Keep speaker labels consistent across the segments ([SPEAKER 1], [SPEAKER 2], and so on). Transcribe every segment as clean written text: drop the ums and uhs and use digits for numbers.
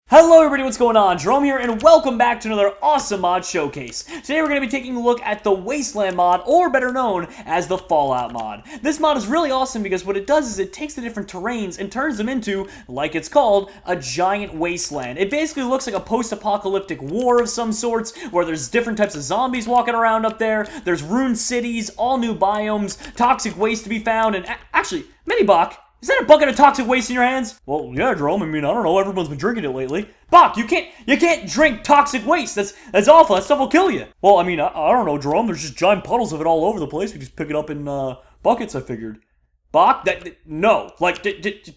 [SPEAKER 1] Hello everybody, what's going on? Jerome here, and welcome back to another awesome mod showcase. Today we're going to be taking a look at the Wasteland mod, or better known as the Fallout mod. This mod is really awesome because what it does is it takes the different terrains and turns them into, like it's called, a giant wasteland. It basically looks like a post-apocalyptic war of some sorts, where there's different types of zombies walking around up there, there's ruined cities, all new biomes, toxic waste to be found, and actually, Mini Bacca, is that a bucket of toxic waste in your hands? Well, yeah, Jerome. I mean, I don't know. Everyone's been drinking it lately. Bacca, you can't drink toxic waste. That's awful. That stuff will kill you. Well, I mean, I don't know, Jerome. There's just giant puddles of it all over the place. We just pick it up in buckets, I figured. Bacca, no. Like,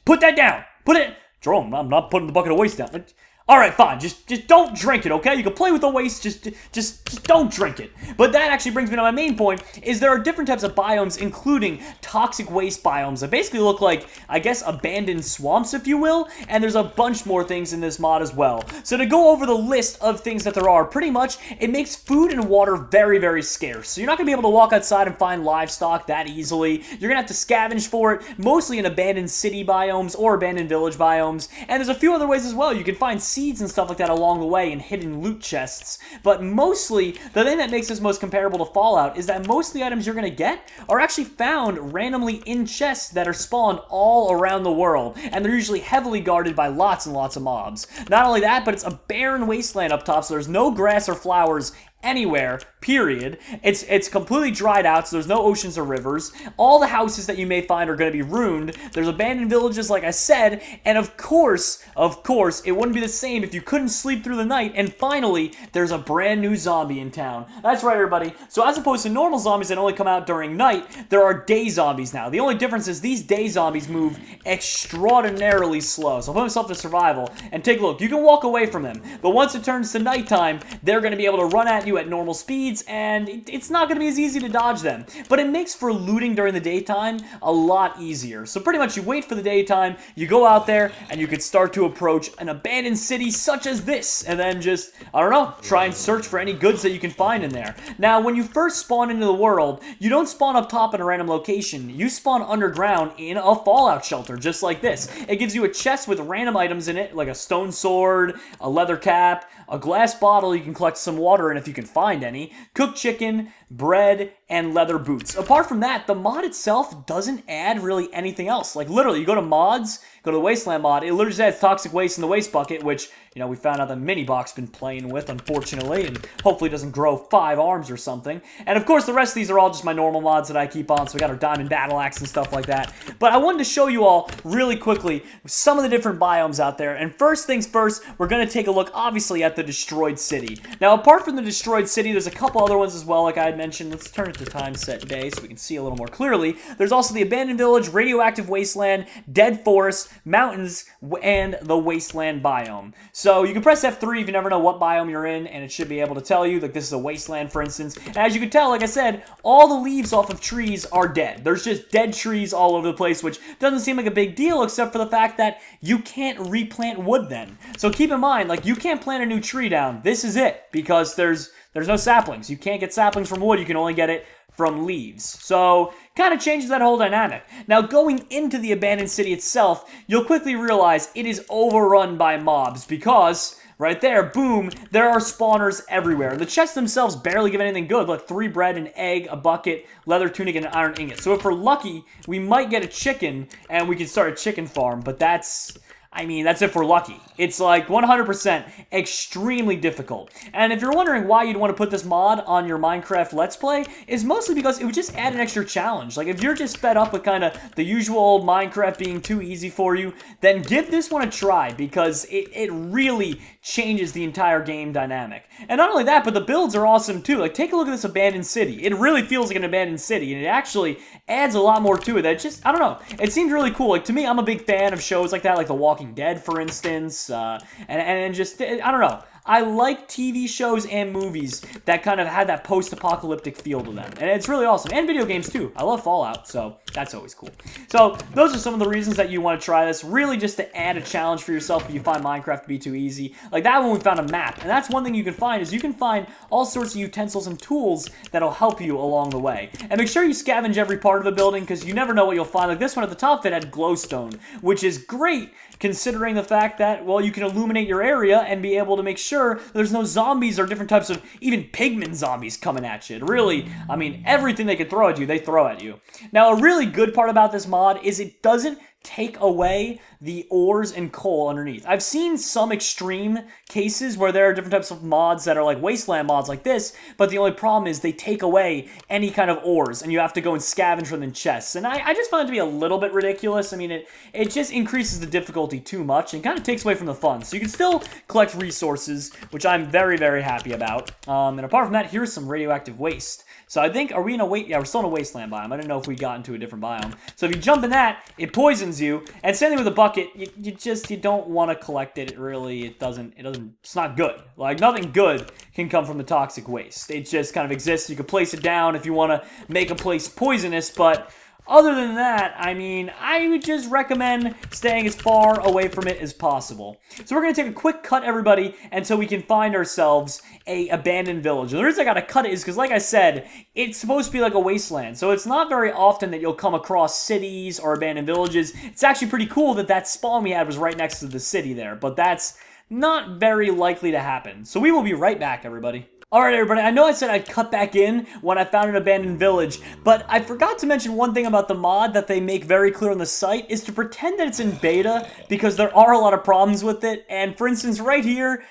[SPEAKER 1] put that down. Put it, Jerome. I'm not putting the bucket of waste down. Alright, fine, just don't drink it, okay? You can play with the waste, just don't drink it. But that actually brings me to my main point, is there are different types of biomes, including toxic waste biomes that basically look like, I guess, abandoned swamps, if you will, and there's a bunch more things in this mod as well. So to go over the list of things that there are, pretty much, it makes food and water very, very scarce. So you're not going to be able to walk outside and find livestock that easily. You're going to have to scavenge for it, mostly in abandoned city biomes or abandoned village biomes, and there's a few other ways as well. You can find seeds and stuff like that along the way in hidden loot chests, but mostly the thing that makes this most comparable to Fallout is that most of the items you're going to get are actually found randomly in chests that are spawned all around the world, and they're usually heavily guarded by lots and lots of mobs. Not only that, but it's a barren wasteland up top, so there's no grass or flowers anywhere, period. It's completely dried out, so there's no oceans or rivers. All the houses that you may find are going to be ruined. There's abandoned villages, like I said, and of course, it wouldn't be the same if you couldn't sleep through the night. And finally, there's a brand new zombie in town. That's right, everybody. So as opposed to normal zombies that only come out during night, there are day zombies now. The only difference is these day zombies move extraordinarily slow. So I'll put myself to survival, and take a look. You can walk away from them, but once it turns to nighttime, they're going to be able to run at you at normal speeds, and it's not going to be as easy to dodge them. But it makes for looting during the daytime a lot easier. So pretty much you wait for the daytime, you go out there, and you can start to approach an abandoned city such as this, and then just, I don't know, try and search for any goods that you can find in there. Now, when you first spawn into the world, you don't spawn up top in a random location. You spawn underground in a fallout shelter, just like this. It gives you a chest with random items in it, like a stone sword, a leather cap, a glass bottle you can collect some water in if you can find any, cooked chicken, bread, and leather boots. Apart from that, the mod itself doesn't add really anything else. Like, literally, you go to mods, go to the Wasteland mod, it literally adds toxic waste in the waste bucket, which, you know, we found out that Mini Bacca's been playing with, unfortunately, and hopefully doesn't grow 5 arms or something. And, of course, the rest of these are all just my normal mods that I keep on, so we got our diamond battle axe and stuff like that. But I wanted to show you all, really quickly, some of the different biomes out there. And first things first, we're going to take a look, obviously, at the destroyed city. Now, apart from the destroyed city, there's a couple other ones as well, like I had mentioned. Let's turn it to time set day so we can see a little more clearly. There's also the abandoned village, radioactive wasteland, dead forest, mountains, and the wasteland biome. So you can press F3 if you never know what biome you're in, and it should be able to tell you, like this is a wasteland, for instance. And as you can tell, like I said, all the leaves off of trees are dead. There's just dead trees all over the place, which doesn't seem like a big deal, except for the fact that you can't replant wood then. So keep in mind, like, you can't plant a new tree down. This is it, because there's no saplings. You can't get saplings from wood. You can only get it from leaves. So, kind of changes that whole dynamic. Now, going into the abandoned city itself, you'll quickly realize it is overrun by mobs because, right there, boom, there are spawners everywhere. The chests themselves barely give anything good, like 3 bread, an egg, a bucket, leather tunic, and an iron ingot. So if we're lucky, we might get a chicken, and we can start a chicken farm, but that's if we're lucky. It's like 100% extremely difficult. And if you're wondering why you'd want to put this mod on your Minecraft Let's Play, is mostly because it would just add an extra challenge. Like, if you're just fed up with kind of the usual old Minecraft being too easy for you, then give this one a try, because it really changes the entire game dynamic. And not only that, but the builds are awesome too. Like, take a look at this abandoned city. It really feels like an abandoned city, and it actually adds a lot more to it. That just, I don't know, it seems really cool. Like, to me, I'm a big fan of shows like that, like The Walking Dead, for instance, and just, I don't know. I like TV shows and movies that kind of had that post-apocalyptic feel to them. And it's really awesome. And video games, too. I love Fallout, so that's always cool. So those are some of the reasons that you want to try this. Really just to add a challenge for yourself if you find Minecraft to be too easy. Like that one, we found a map. And that's one thing you can find is you can find all sorts of utensils and tools that'll help you along the way. And make sure you scavenge every part of the building because you never know what you'll find. Like this one at the top, it had glowstone, which is great considering the fact that, well, you can illuminate your area and be able to make sure there's no zombies or different types of even pigman zombies coming at you. Really, I mean, everything they can throw at you, they throw at you. Now, a really good part about this mod is it doesn't take away the ores and coal underneath. I've seen some extreme cases where there are different types of mods that are like Wasteland mods like this, but the only problem is they take away any kind of ores, and you have to go and scavenge from the chests. And I just find it to be a little bit ridiculous. I mean, it just increases the difficulty too much and kind of takes away from the fun. So you can still collect resources, which I'm very, very happy about. And apart from that, here's some radioactive waste. So I think, are we in a yeah, we're still in a wasteland biome. I didn't know if we got into a different biome. So if you jump in that, it poisons you. And same thing with a bucket. You don't want to collect it. It's not good. Like nothing good can come from the toxic waste. It just kind of exists. You can place it down if you want to make a place poisonous, but other than that, I mean, I would just recommend staying as far away from it as possible. So we're going to take a quick cut, everybody, until we can find ourselves a abandoned village. And the reason I got to cut it is because, like I said, it's supposed to be like a wasteland. So it's not very often that you'll come across cities or abandoned villages. It's actually pretty cool that that spawn we had was right next to the city there. But that's not very likely to happen. So we will be right back, everybody. Alright everybody, I know I said I'd cut back in when I found an abandoned village, but I forgot to mention one thing about the mod that they make very clear on the site, is to pretend that it's in beta, because there are a lot of problems with it, and for instance, right here,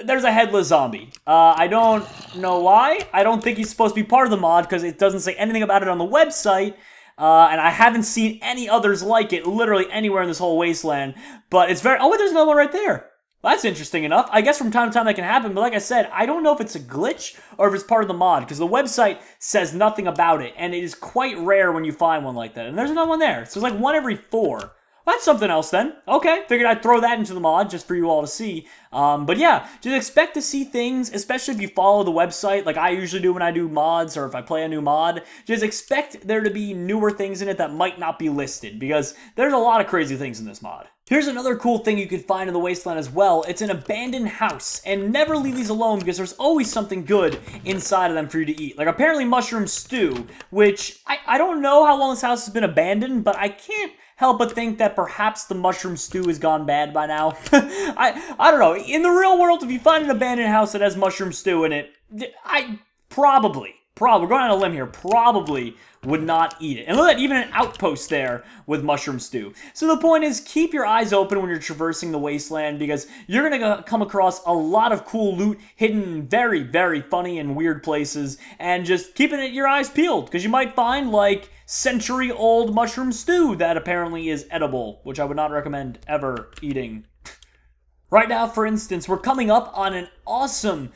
[SPEAKER 1] there's a headless zombie. I don't know why. I don't think he's supposed to be part of the mod, because it doesn't say anything about it on the website, and I haven't seen any others like it, literally anywhere in this whole wasteland, but it's very— oh wait, there's another one right there! Well, that's interesting enough. I guess from time to time that can happen, but like I said, I don't know if it's a glitch or if it's part of the mod, because the website says nothing about it, and it is quite rare when you find one like that. And there's another one there. So it's like 1 every 4. Well, that's something else then. Okay, figured I'd throw that into the mod just for you all to see. But yeah, just expect to see things, especially if you follow the website, like I usually do when I do mods or if I play a new mod. Just expect there to be newer things in it that might not be listed, because there's a lot of crazy things in this mod. Here's another cool thing you can find in the Wasteland as well. It's an abandoned house, and never leave these alone because there's always something good inside of them for you to eat. Like apparently mushroom stew, which I don't know how long this house has been abandoned, but I can't help but think that perhaps the mushroom stew has gone bad by now. I don't know. In the real world, if you find an abandoned house that has mushroom stew in it, I probably, we're going on a limb here, probably would not eat it. And look at even an outpost there with mushroom stew. So the point is, keep your eyes open when you're traversing the wasteland, because you're going to come across a lot of cool loot hidden in very, very funny and weird places, and just keeping your eyes peeled, because you might find like century-old mushroom stew that apparently is edible, which I would not recommend ever eating. Right now, for instance, we're coming up on an awesome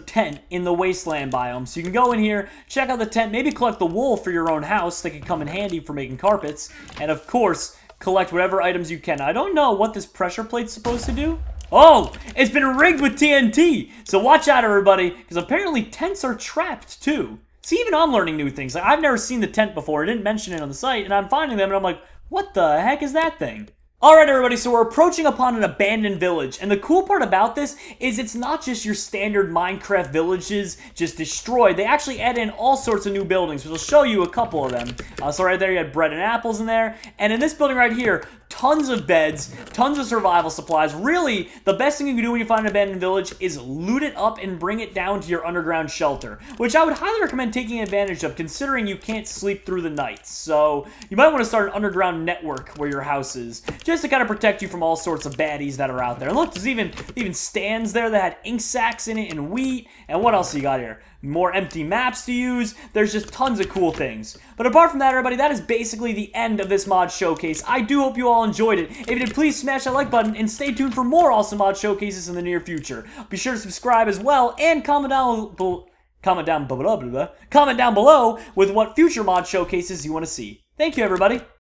[SPEAKER 1] tent in the wasteland biome. So you can go in here, check out the tent, maybe collect the wool for your own house that could come in handy for making carpets, and of course, collect whatever items you can. I don't know what this pressure plate's supposed to do. Oh, it's been rigged with TNT! So watch out, everybody, because apparently tents are trapped too. See, even I'm learning new things. Like, I've never seen the tent before. I didn't mention it on the site, and I'm finding them, and I'm like, what the heck is that thing? Alright everybody, so we're approaching upon an abandoned village, and the cool part about this is it's not just your standard Minecraft villages just destroyed. They actually add in all sorts of new buildings, which I'll show you a couple of them. So right there you had bread and apples in there, and in this building right here, tons of beds, tons of survival supplies. Really, the best thing you can do when you find an abandoned village is loot it up and bring it down to your underground shelter, which I would highly recommend taking advantage of, considering you can't sleep through the night. So you might want to start an underground network where your house is, just to kind of protect you from all sorts of baddies that are out there. And look, there's even stands there that had ink sacks in it and wheat. And what else you got here? More empty maps to use. There's just tons of cool things. But apart from that, everybody, that is basically the end of this mod showcase. I do hope you all enjoyed it. If you did, please smash that like button and stay tuned for more awesome mod showcases in the near future. Be sure to subscribe as well and comment down below with what future mod showcases you want to see. Thank you, everybody.